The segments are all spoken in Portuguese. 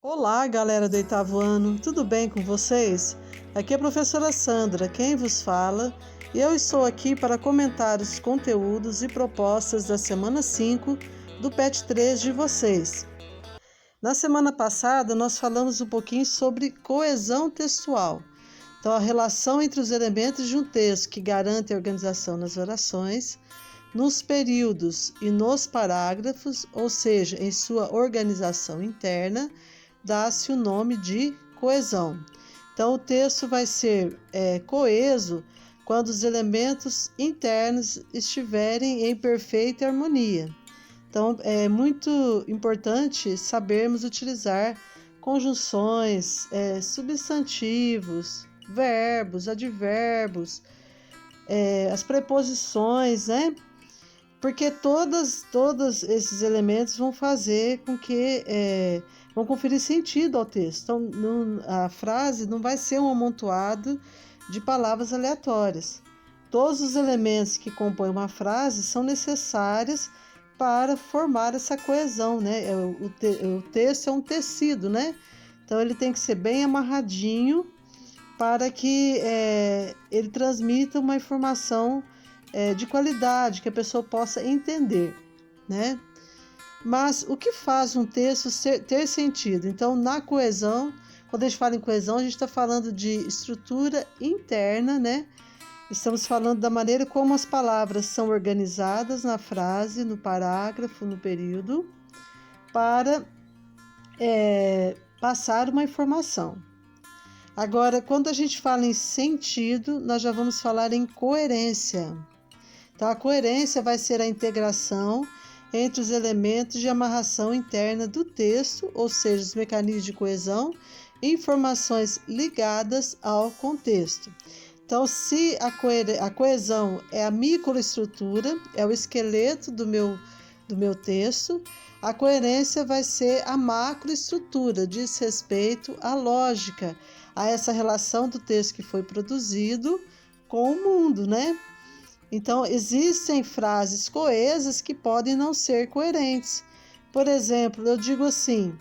Olá, galera do oitavo ano, tudo bem com vocês? Aqui é a professora Sandra, quem vos fala, e eu estou aqui para comentar os conteúdos e propostas da semana 5 do PET 3 de vocês. Na semana passada, nós falamos um pouquinho sobre coesão textual. Então, a relação entre os elementos de um texto que garante a organização nas orações, nos períodos e nos parágrafos, ou seja, em sua organização interna, dá-se o nome de coesão. Então, o texto vai ser coeso quando os elementos internos estiverem em perfeita harmonia. Então, é muito importante sabermos utilizar conjunções, substantivos, verbos, advérbios, as preposições, né? Porque todos esses elementos vão fazer com que vão conferir sentido ao texto. Então, a frase não vai ser um amontoado de palavras aleatórias. Todos os elementos que compõem uma frase são necessários para formar essa coesão, né? O texto é um tecido, né? Então, ele tem que ser bem amarradinho para que ele transmita uma informação de qualidade, que a pessoa possa entender, né? Mas o que faz um texto ter sentido? Então, na coesão, quando a gente fala em coesão, a gente está falando de estrutura interna, né? Estamos falando da maneira como as palavras são organizadas na frase, no parágrafo, no período, para passar uma informação. Agora, quando a gente fala em sentido, nós já vamos falar em coerência. Então, a coerência vai ser a integração entre os elementos de amarração interna do texto, ou seja, os mecanismos de coesão e informações ligadas ao contexto. Então, se a coesão é a microestrutura, é o esqueleto do meu texto, a coerência vai ser a macroestrutura, diz respeito à lógica, a essa relação do texto que foi produzido com o mundo, né? Então, existem frases coesas que podem não ser coerentes. Por exemplo, eu digo assim: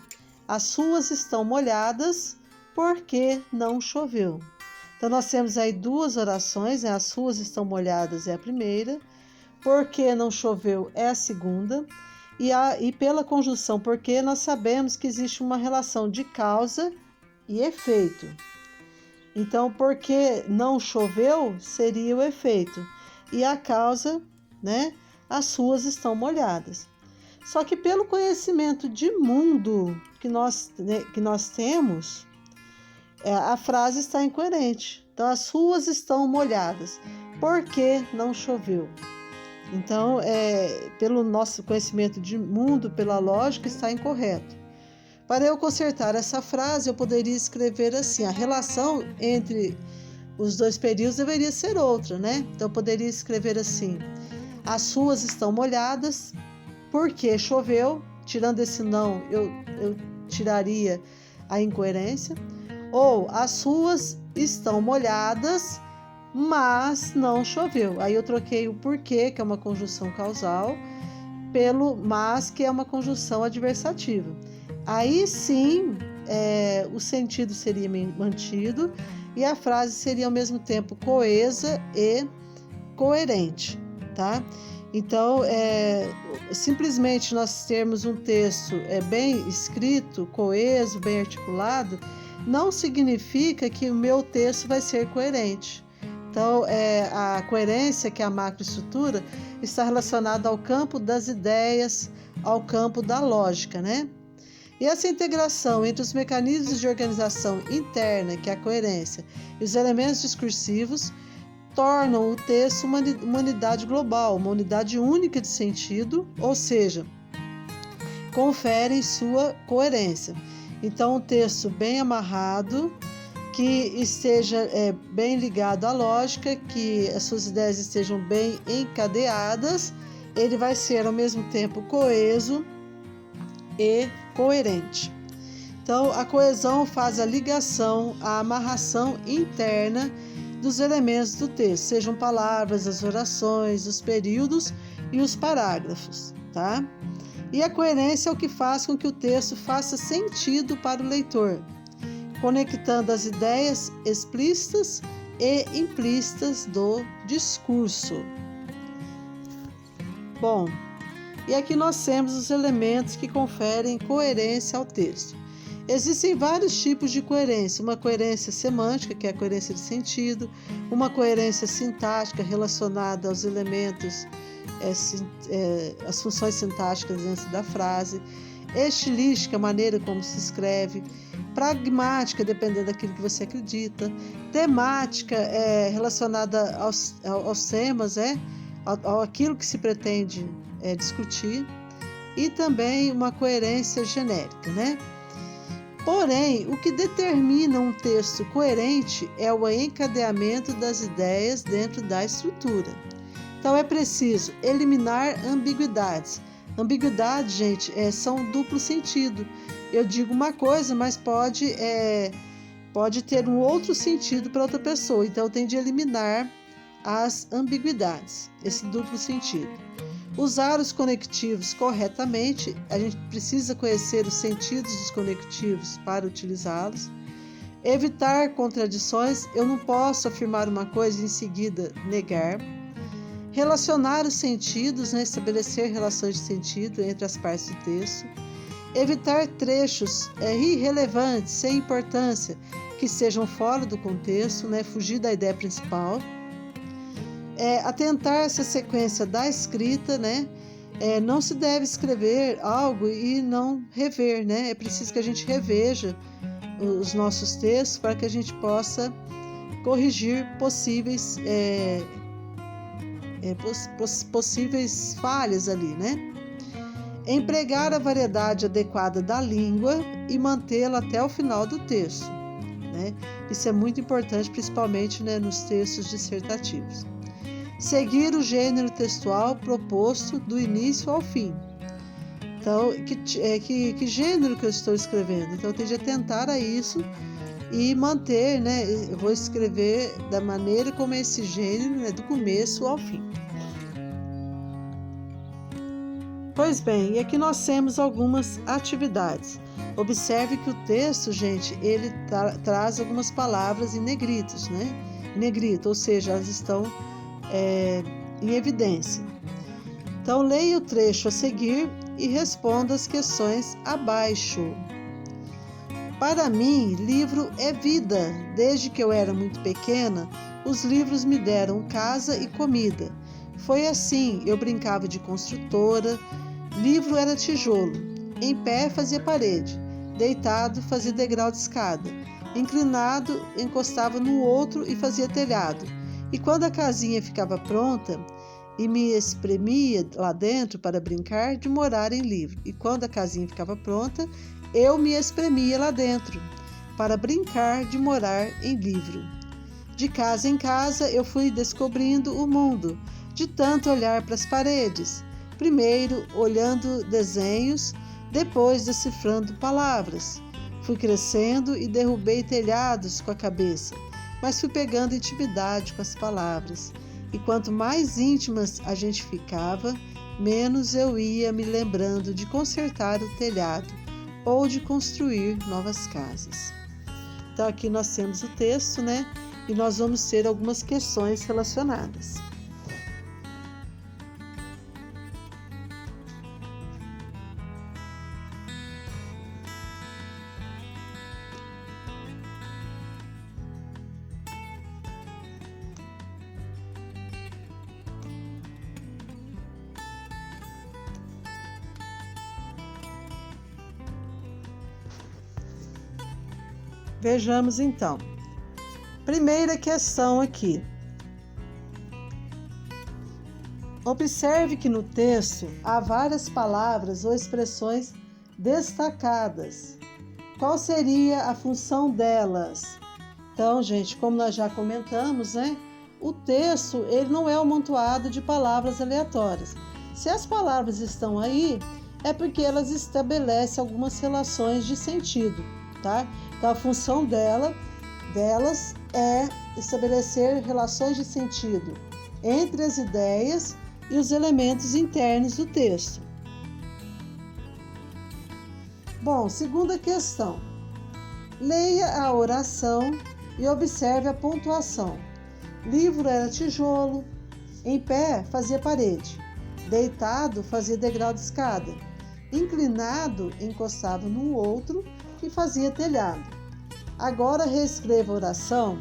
as ruas estão molhadas porque não choveu. Então, nós temos aí duas orações, né? As ruas estão molhadas é a primeira, porque não choveu é a segunda, e pela conjunção porque nós sabemos que existe uma relação de causa e efeito. Então, porque não choveu seria o efeito. E a causa, né? As ruas estão molhadas. Só que pelo conhecimento de mundo que nós temos, a frase está incoerente. Então, as ruas estão molhadas porque não choveu. Então, pelo nosso conhecimento de mundo, pela lógica, está incorreto. Para eu consertar essa frase, eu poderia escrever assim: a relação entre os dois períodos deveria ser outra, né? Então, eu poderia escrever assim: as ruas estão molhadas porque choveu. Tirando esse não, eu tiraria a incoerência. Ou, as ruas estão molhadas, mas não choveu. Aí eu troquei o porquê, que é uma conjunção causal, pelo mas, que é uma conjunção adversativa. Aí sim, o sentido seria mantido e a frase seria ao mesmo tempo coesa e coerente, tá? Então, simplesmente nós termos um texto bem escrito, coeso, bem articulado, não significa que o meu texto vai ser coerente. Então, a coerência, que é a macroestrutura, está relacionada ao campo das ideias, ao campo da lógica, né? E essa integração entre os mecanismos de organização interna, que é a coerência, e os elementos discursivos, tornam o texto uma unidade global, uma unidade única de sentido, ou seja, conferem sua coerência. Então, um texto bem amarrado, que esteja bem ligado à lógica, que as suas ideias estejam bem encadeadas, ele vai ser ao mesmo tempo coeso e coerente. Então, a coesão faz a ligação, a amarração interna dos elementos do texto, sejam palavras, as orações, os períodos e os parágrafos, tá? E a coerência é o que faz com que o texto faça sentido para o leitor, conectando as ideias explícitas e implícitas do discurso. Bom, e aqui nós temos os elementos que conferem coerência ao texto. Existem vários tipos de coerência. Uma coerência semântica, que é a coerência de sentido, uma coerência sintática relacionada aos elementos, as funções sintáticas dentro da frase, estilística, a maneira como se escreve, pragmática, dependendo daquilo que você acredita, temática, relacionada aos temas, aquilo que se pretende discutir, e também uma coerência genérica, né? Porém, o que determina um texto coerente é o encadeamento das ideias dentro da estrutura. Então, é preciso eliminar ambiguidades. Ambiguidade, gente, são duplo sentido. Eu digo uma coisa, mas pode ter um outro sentido para outra pessoa. Então, tem de eliminar as ambiguidades, esse duplo sentido. Usar os conectivos corretamente, a gente precisa conhecer os sentidos dos conectivos para utilizá-los. Evitar contradições, eu não posso afirmar uma coisa e em seguida negar. Relacionar os sentidos, estabelecer relações de sentido entre as partes do texto. Evitar trechos irrelevantes, sem importância, que estejam fora do contexto, fugir da ideia principal. Atentar-se à sequência da escrita, não se deve escrever algo e não rever, É preciso que a gente reveja os nossos textos para que a gente possa corrigir possíveis falhas ali, Empregar a variedade adequada da língua e mantê-la até o final do texto, Isso é muito importante, principalmente nos textos dissertativos. Seguir o gênero textual proposto do início ao fim. Então, que gênero que eu estou escrevendo? Então, eu tenho de atentar a isso e manter, Eu vou escrever da maneira como é esse gênero, do começo ao fim. Pois bem, e aqui nós temos algumas atividades. Observe que o texto, gente, ele traz algumas palavras em negritos, Negrito, ou seja, elas estão em evidência. Então, leia o trecho a seguir e responda as questões abaixo. Para mim, livro é vida. Desde que eu era muito pequena, os livros me deram casa e comida. Foi assim, eu brincava de construtora, livro era tijolo, em pé fazia parede, deitado fazia degrau de escada, inclinado encostava no outro e fazia telhado. E quando a casinha ficava pronta e me espremia lá dentro para brincar de morar em livro. E quando a casinha ficava pronta, eu me espremia lá dentro para brincar de morar em livro. De casa em casa eu fui descobrindo o mundo, de tanto olhar para as paredes. Primeiro olhando desenhos, depois decifrando palavras. Fui crescendo e derrubei telhados com a cabeça, mas fui pegando intimidade com as palavras. E quanto mais íntimas a gente ficava, menos eu ia me lembrando de consertar o telhado ou de construir novas casas. Então aqui nós temos o texto, E nós vamos ter algumas questões relacionadas. Vejamos então. Primeira questão aqui. Observe que no texto há várias palavras ou expressões destacadas. Qual seria a função delas? Então, gente, como nós já comentamos, o texto ele não é amontoado de palavras aleatórias. Se as palavras estão aí, é porque elas estabelecem algumas relações de sentido, tá? Então, a função delas é estabelecer relações de sentido entre as ideias e os elementos internos do texto. Bom, segunda questão. Leia a oração e observe a pontuação. Livro era tijolo, em pé fazia parede, deitado fazia degrau de escada, inclinado encostava no outro e fazia telhado. Agora reescreva a oração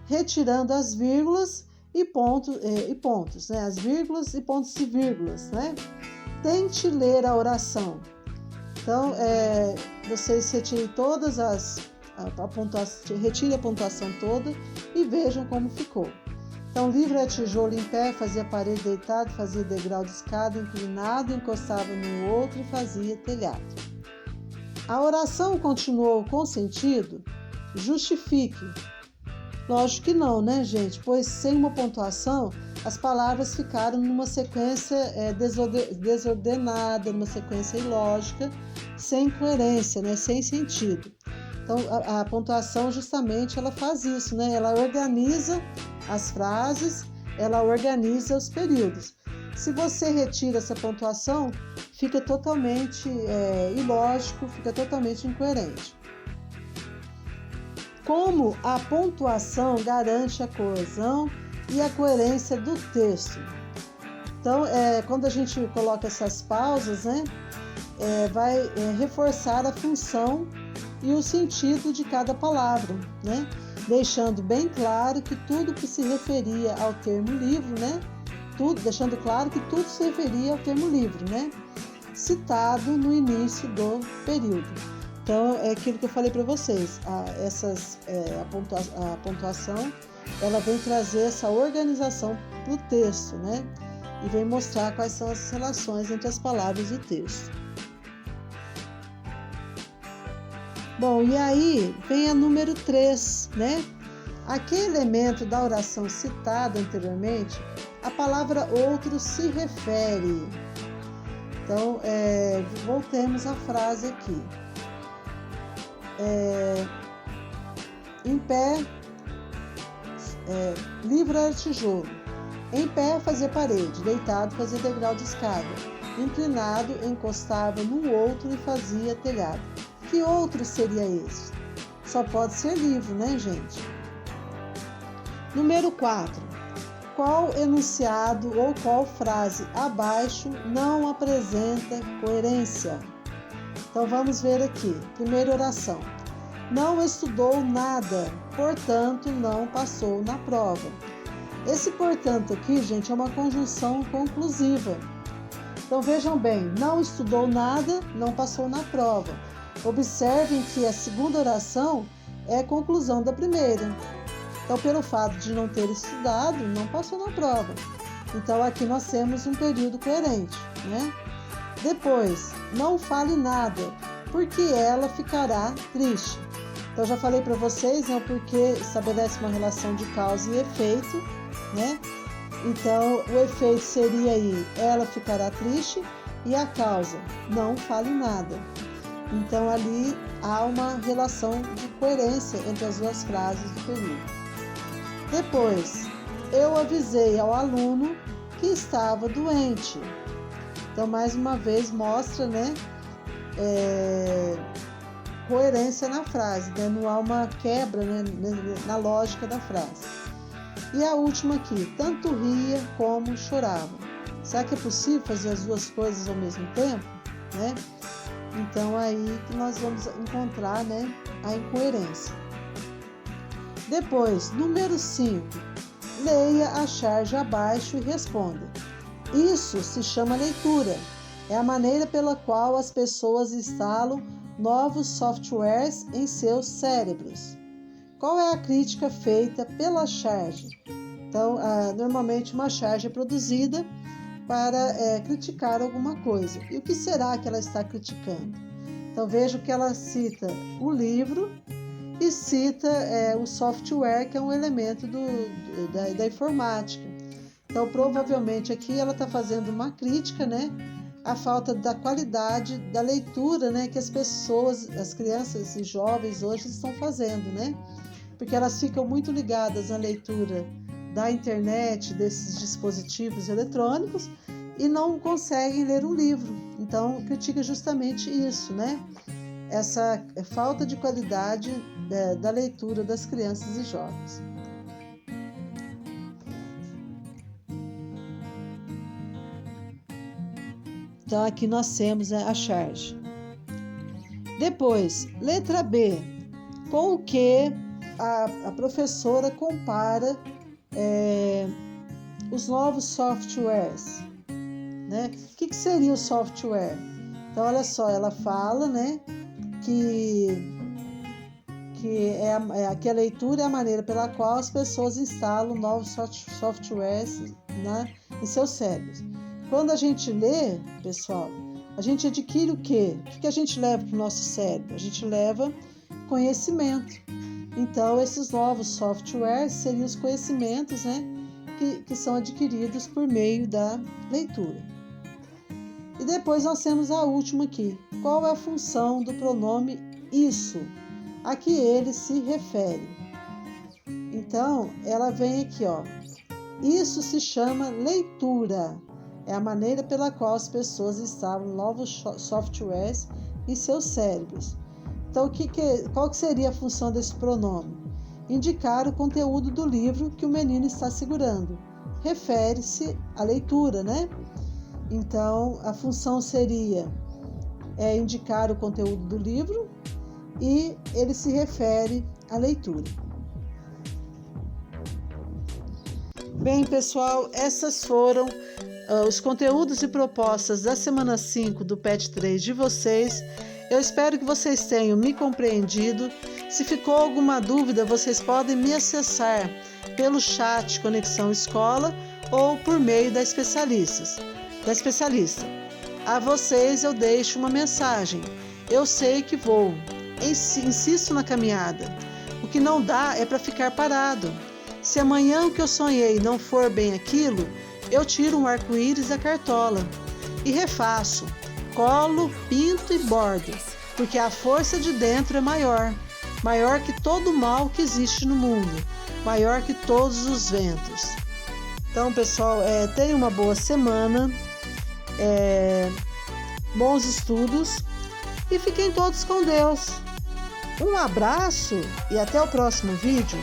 retirando as vírgulas e pontos, né? As vírgulas e pontos e vírgulas, né? Tente ler a oração. Então, vocês retirem todas retire a pontuação toda e vejam como ficou. Então, livro é tijolo, em pé fazia parede, deitado fazia degrau de escada, inclinado encostava no outro e fazia telhado. A oração continuou com sentido? Justifique. Lógico que não, né, gente? Pois sem uma pontuação, as palavras ficaram numa sequência desordenada, numa sequência ilógica, sem coerência, né? Sem sentido. Então, a pontuação justamente ela faz isso, né? Ela organiza as frases, ela organiza os períodos. Se você retira essa pontuação, fica totalmente ilógico, fica totalmente incoerente. Como a pontuação garante a coesão e a coerência do texto. Então, quando a gente coloca essas pausas, né, vai reforçar a função e o sentido de cada palavra, né, deixando bem claro que tudo que se referia ao termo livro, né, deixando claro que tudo se referia ao termo livro, né, citado no início do período. Então, é aquilo que eu falei para vocês, a pontuação, ela vem trazer essa organização para o texto, né? E vem mostrar quais são as relações entre as palavras e o texto. Bom, e aí vem a número 3, né? A que elemento da oração citada anteriormente, a palavra outro se refere? Então, voltemos à frase aqui. Em pé, livro era tijolo, em pé fazia parede, deitado fazia degrau de escada, inclinado encostava no outro e fazia telhado. Que outro seria esse? Só pode ser livro, né, gente? Número 4. Qual enunciado ou qual frase abaixo não apresenta coerência? Então vamos ver aqui. Primeira oração. Não estudou nada, portanto não passou na prova. Esse portanto aqui, gente, é uma conjunção conclusiva. Então vejam bem, não estudou nada, não passou na prova. Observem que a segunda oração é a conclusão da primeira. Então, pelo fato de não ter estudado, não passou na prova. Então, aqui nós temos um período coerente, né? Depois, não fale nada, porque ela ficará triste. Então, já falei para vocês, né, porque estabelece uma relação de causa e efeito, né? Então, o efeito seria aí, ela ficará triste, e a causa, não fale nada. Então, ali há uma relação de coerência entre as duas frases do período. Depois, eu avisei ao aluno que estava doente. Então, mais uma vez, mostra, né, coerência na frase, né? Não há uma quebra, né, na lógica da frase. E a última aqui, tanto ria como chorava. Será que é possível fazer as duas coisas ao mesmo tempo? Né? Então, aí que nós vamos encontrar, né, a incoerência. Depois, número 5, leia a charge abaixo e responda. Isso se chama leitura. É a maneira pela qual as pessoas instalam novos softwares em seus cérebros. Qual é a crítica feita pela charge? Então, normalmente uma charge é produzida para criticar alguma coisa. E o que será que ela está criticando? Então, vejo que ela cita o livro e cita o software, que é um elemento da informática. Então, provavelmente aqui ela está fazendo uma crítica, né, à falta da qualidade da leitura, né, que as pessoas, as crianças e jovens hoje estão fazendo, né? Porque elas ficam muito ligadas à leitura da internet, desses dispositivos eletrônicos, e não conseguem ler um livro. Então, critica justamente isso, né? essa falta de qualidade da leitura das crianças e jovens. Então, aqui nós temos a charge. Depois, letra B, com o que a professora compara os novos softwares, né? O que seria o software? Então, olha só, ela fala, né, que a leitura é a maneira pela qual as pessoas instalam novos softwares, né, em seus cérebros. Quando a gente lê, pessoal, a gente adquire o quê? O que a gente leva para o nosso cérebro? A gente leva conhecimento. Então, esses novos softwares seriam os conhecimentos, né, que são adquiridos por meio da leitura. E depois nós temos a última aqui. Qual é a função do pronome isso a que ele se refere? Então, ela vem aqui, ó. Isso se chama leitura. É a maneira pela qual as pessoas instalam novos softwares em seus cérebros. Então, qual que seria a função desse pronome? Indicar o conteúdo do livro que o menino está segurando. Refere-se à leitura, né? Então, a função seria indicar o conteúdo do livro e ele se refere à leitura. Bem, pessoal, essas foram os conteúdos e propostas da semana 5 do PET 3 de vocês. Eu espero que vocês tenham me compreendido. Se ficou alguma dúvida, vocês podem me acessar pelo chat Conexão Escola ou por meio da especialista. A vocês eu deixo uma mensagem. Eu sei que vou. Insisto na caminhada. O que não dá é para ficar parado. Se amanhã o que eu sonhei não for bem aquilo, eu tiro um arco-íris da cartola e refaço, colo, pinto e bordo, porque a força de dentro é maior que todo o mal que existe no mundo, maior que todos os ventos. Então, pessoal, tenham uma boa semana, bons estudos e fiquem todos com Deus. Um abraço e até o próximo vídeo.